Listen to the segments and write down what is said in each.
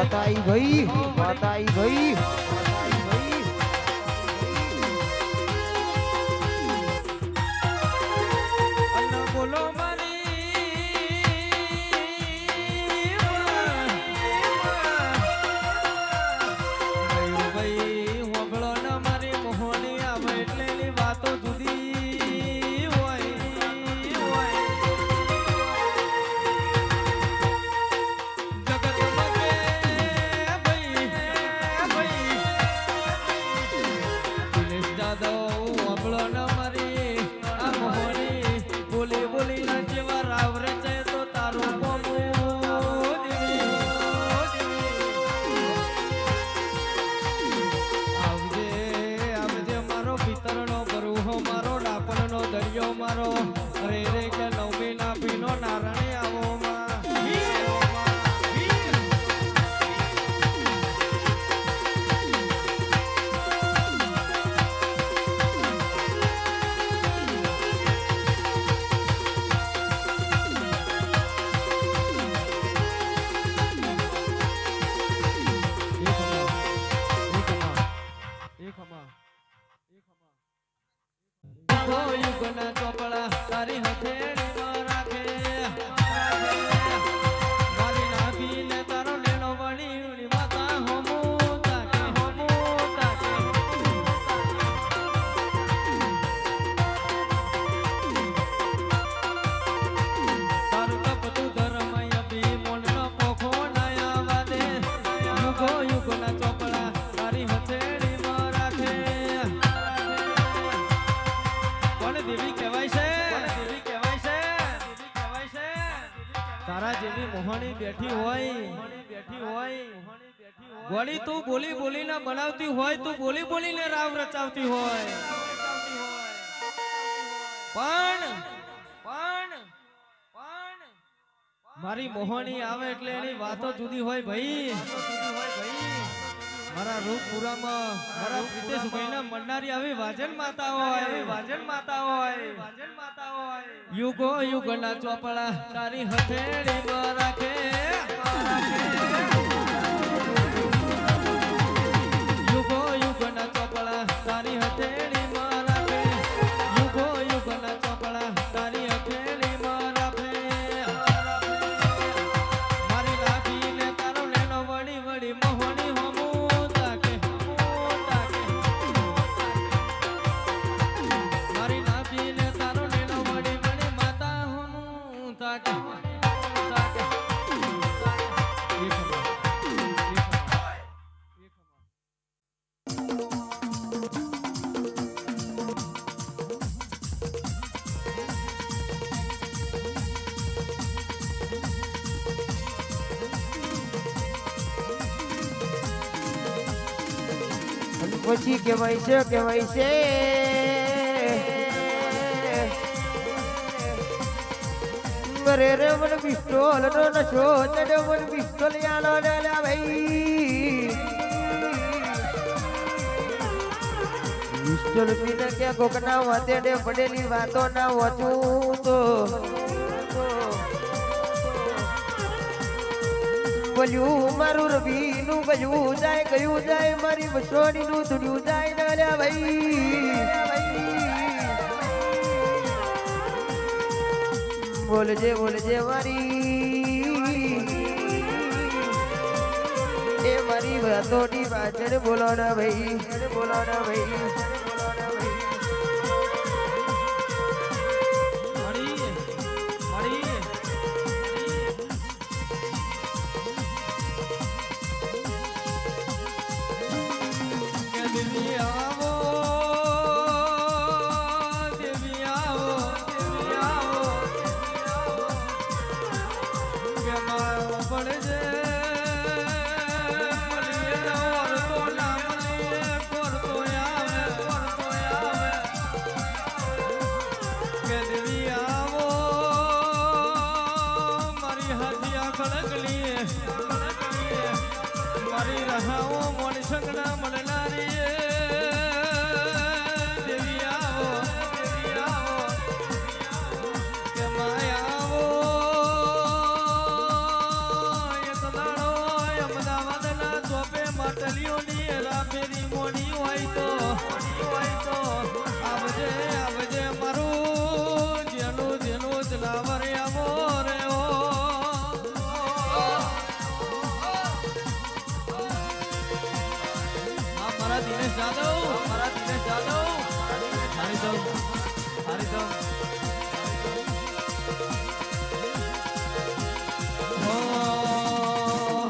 માતા આઈ ભાઈ માતા આઈ ભાઈ ચોપડા તારી હથેળીમાં રાખે મારી નાભીને તારો લેનો વળી માતા હોમો તાકે તારું કપતું ધર્મય બી મોનનો પોખો નયા વાદે યુગો યુગના ચોપડા તારી હથેળીમાં રાખે દેવી કહેવાય છે તારા જેવી મોહણી બેઠી હોય ગોળી તું બોલી બોલીને બનાવતી હોય તું બોલી બોલીને રાવ રચાવતી હોય પણ મારી મોહણી આવે એટલે એની વાતો જુદી હોય ભાઈ મારા રૂપપુરામાં મારા પ્રિતેશભાઈ ના મંડારી આવી વાજન માતા હોય યુગો યુગના ચોપડા તારી હથેળીમાં રાખે યુગો યુગના ચોપડા તારી હથેળીમાં રાખે યુગો યુગના ચોપડા તારી હથેળીમાં રાખે મારી રાખીને તારો લેનો વળી વળી મોહણી હોમો પછી કહેવાય છે રે રે મને પિસ્તોલ નો નશો ચડ્યો મને પિસ્તોલ યાલો લે ભાઈ પિસ્તોલ પીને કે કોકના વાતેડે પડેલી વાતો ના વાંચું તો બોલ્યું મારું રવિનું ગયું જાય મારી વસોડી નું ધુડ્યું જાય ને લ્યા ભાઈ બોલજે મારી એ મારી વાતોની પાછળ બોલો ના ભાઈ મારી રહાઓ મોણ સંગના મળનારી દેવી આવો કે માયા આવો એક દાડો અમદાવાદ રંગીઓની રાફેરી મોડી હોય તો આવજે આવજે મારું જેનું જેનું જલાવર આવો રે ઓ મારા દિનેશ જાદવ હરિદમ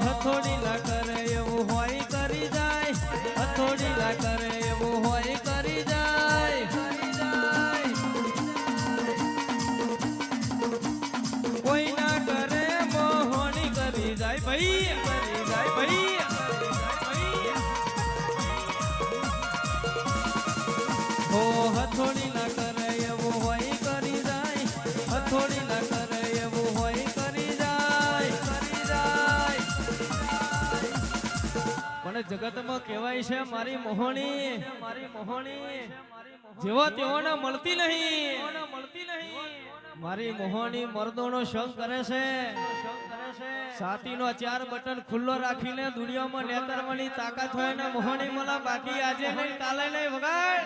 હથોડી ના કરે એવું હોય કરી જાય હથોડી ના કરે એવું હોય કરી જાય કોઈ ના કરે મોહણી કરી જાય ભાઈ હો હથોડી ના કરે એવું હોય કરી જાય હથોડી ના કરે એવું હોય કરી જાય પણ જગતમાં કહેવાય છે મારી મોહણી જેવા તેઓને મળતી નહીં મારી મોહણી મર્દોનો સંગ કરે છે છાતીનો 4 બટન ખુલ્લો રાખીને દુનિયામાં નેતરવાની તાકાત હોય ને મોહણી मला બાકી આજે નહીં કાલે નહીં વગાડ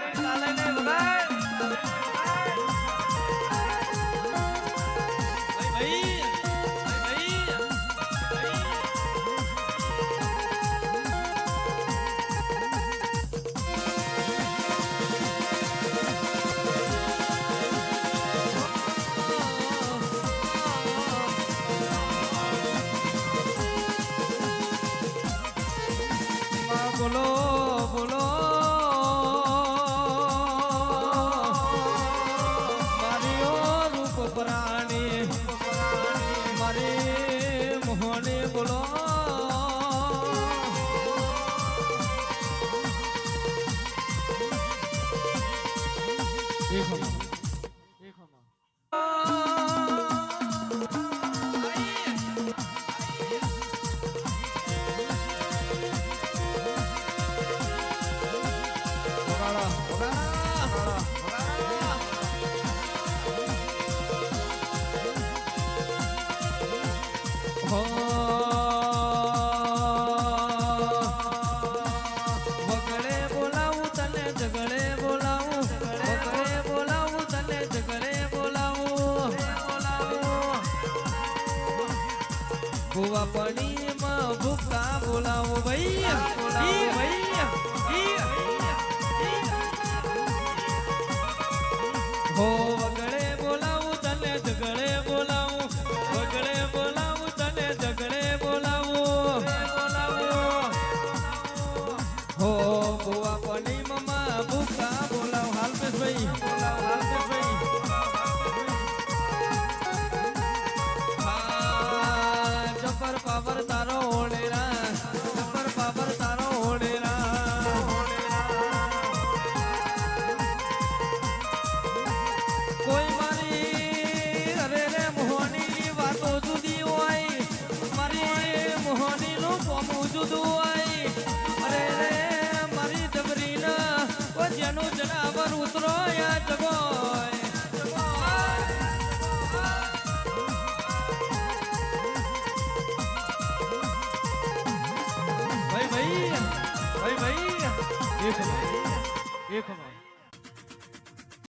બોલો મારી રૂપ પ્રાણી મારી મોહની બોલો વગડે બોલાવું તને ઝગડે બોલાવું ભુવા પણીમાં ભૂકા બોલાવો ભાઈ હો વગડે બોલાવું તને ઝગડે બોલાવું તને ઝગડે બોલાવું હો ભુવા પણીમાં ભૂકા બોલાવ હાલપેશભાઈ જબર પાવર તારો ઓળેરા કોઈ મારી અરે રે મોહની વાતો જુદી હોય મારી મોહની નું કોમું જુદું હોય અરે રે મારી જબરીના ઓ જેનું જનાવર ઉતરો યા જગોય ભાઈ એક